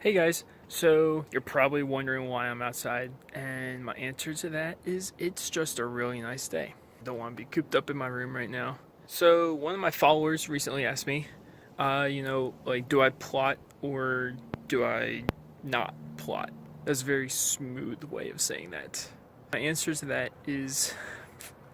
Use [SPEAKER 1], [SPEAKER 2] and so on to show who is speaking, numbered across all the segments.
[SPEAKER 1] Hey guys, so you're probably wondering why I'm outside, and my answer to that is it's just a really nice day. I don't want to be cooped up in my room right now. So, one of my followers recently asked me, like, do I plot or do I not plot? That's a very smooth way of saying that. My answer to that is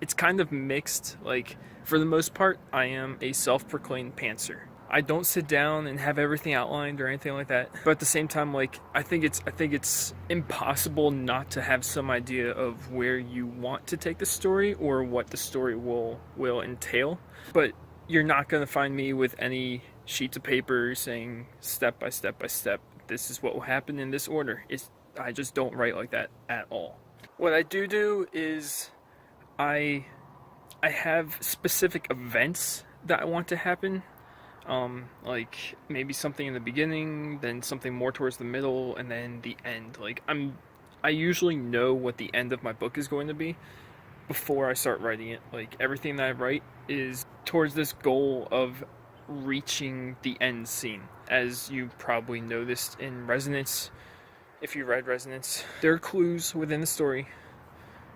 [SPEAKER 1] it's kind of mixed. Like, for the most part, I am a self proclaimed pantser. I don't sit down and have everything outlined or anything like that. But at the same time, like I think it's impossible not to have some idea of where you want to take the story or what the story will entail. But you're not going to find me with any sheets of paper saying step by step by step, this is what will happen in this order. I just don't write like that at all. What I do is I I have specific events that I want to happen. Like maybe something in the beginning, then something more towards the middle, and then the end. I usually know what the end of my book is going to be before I start writing it. Like everything that I write is towards this goal of reaching the end scene. As you probably noticed in Resonance, if you read Resonance, there are clues within the story,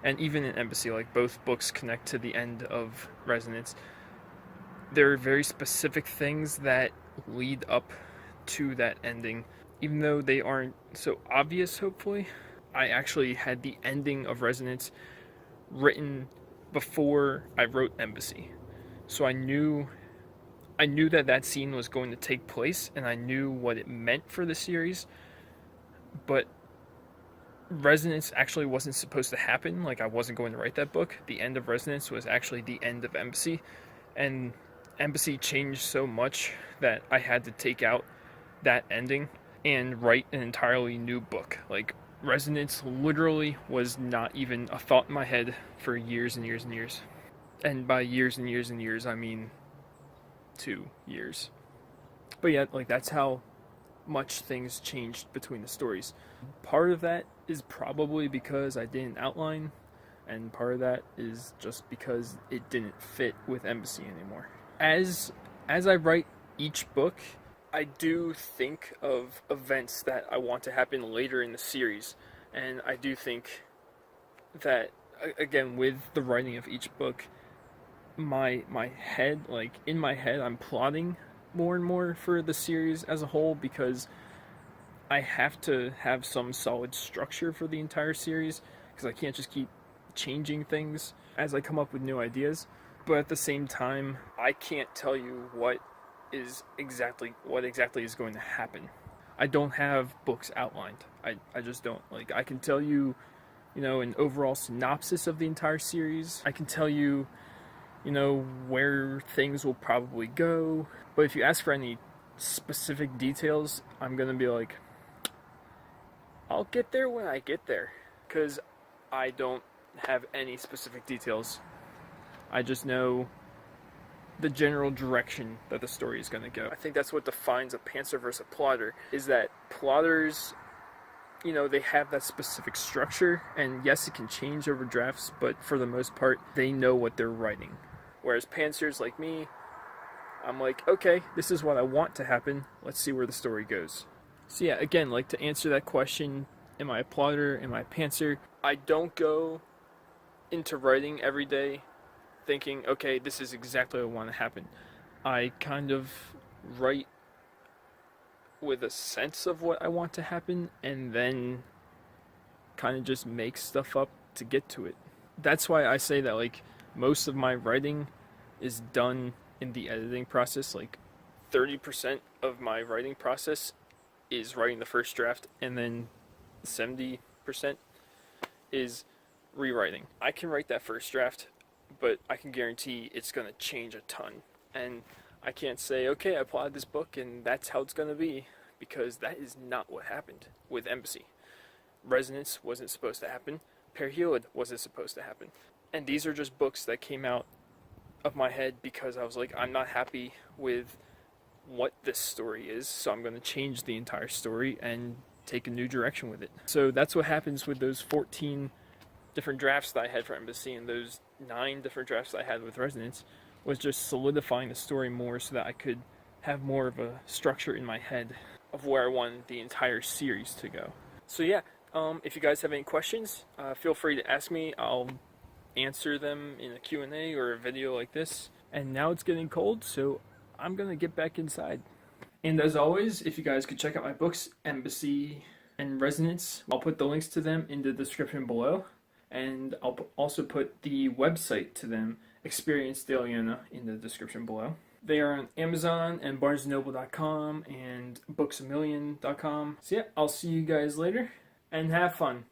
[SPEAKER 1] and even in Embassy, like both books connect to the end of Resonance. There are very specific things that lead up to that ending, even though they aren't so obvious, hopefully. I actually had the ending of Resonance written before I wrote Embassy. So I knew that that scene was going to take place and I knew what it meant for the series, but Resonance actually wasn't supposed to happen. Like I wasn't going to write that book. The end of Resonance was actually the end of Embassy, and Embassy changed so much that I had to take out that ending and write an entirely new book. Like Resonance literally was not even a thought in my head for years and years and years. And by years and years and years, I mean 2 years. But yeah, like that's how much things changed between the stories. Part of that is probably because I didn't outline, and part of that is just because it didn't fit with Embassy anymore. As I write each book, I do think of events that I want to happen later in the series, and I do think that again with the writing of each book, my head, like in my head, I'm plotting more and more for the series as a whole because I have to have some solid structure for the entire series because I can't just keep changing things as I come up with new ideas. But at the same time, I can't tell you what exactly is going to happen. I don't have books outlined. I just don't. Like I can tell you, an overall synopsis of the entire series. I can tell you, where things will probably go. But if you ask for any specific details, I'm going to be like, I'll get there when I get there. Because I don't have any specific details. I just know the general direction that the story is going to go. I think that's what defines a pantser versus a plotter, is that plotters, they have that specific structure, and yes, it can change over drafts, but for the most part, they know what they're writing. Whereas pantsers like me, I'm like, okay, this is what I want to happen. Let's see where the story goes. So yeah, again, like to answer that question, am I a plotter? Am I a pantser? I don't go into writing every day thinking, okay, this is exactly what I want to happen. I kind of write with a sense of what I want to happen and then kind of just make stuff up to get to it. That's why I say that like most of my writing is done in the editing process. Like 30% of my writing process is writing the first draft, and then 70% is rewriting. I can write that first draft, but I can guarantee it's going to change a ton. And I can't say, okay, I plotted this book and that's how it's going to be, because that is not what happened with Embassy. Resonance wasn't supposed to happen. Perhealed wasn't supposed to happen. And these are just books that came out of my head because I was like, I'm not happy with what this story is, so I'm going to change the entire story and take a new direction with it. So that's what happens with those 14 different drafts that I had for Embassy and those 9 different drafts that I had with Resonance, was just solidifying the story more so that I could have more of a structure in my head. of where I want the entire series to go. So yeah, if you guys have any questions, feel free to ask me. I'll answer them in a Q&A or a video like this. And now it's getting cold, so I'm gonna get back inside. And as always, if you guys could check out my books, Embassy and Resonance, I'll put the links to them in the description below. And I'll also put the website to them, Experience Daliana, in the description below. They are on Amazon and BarnesandNoble.com and BooksAMillion.com. So yeah, I'll see you guys later, and have fun.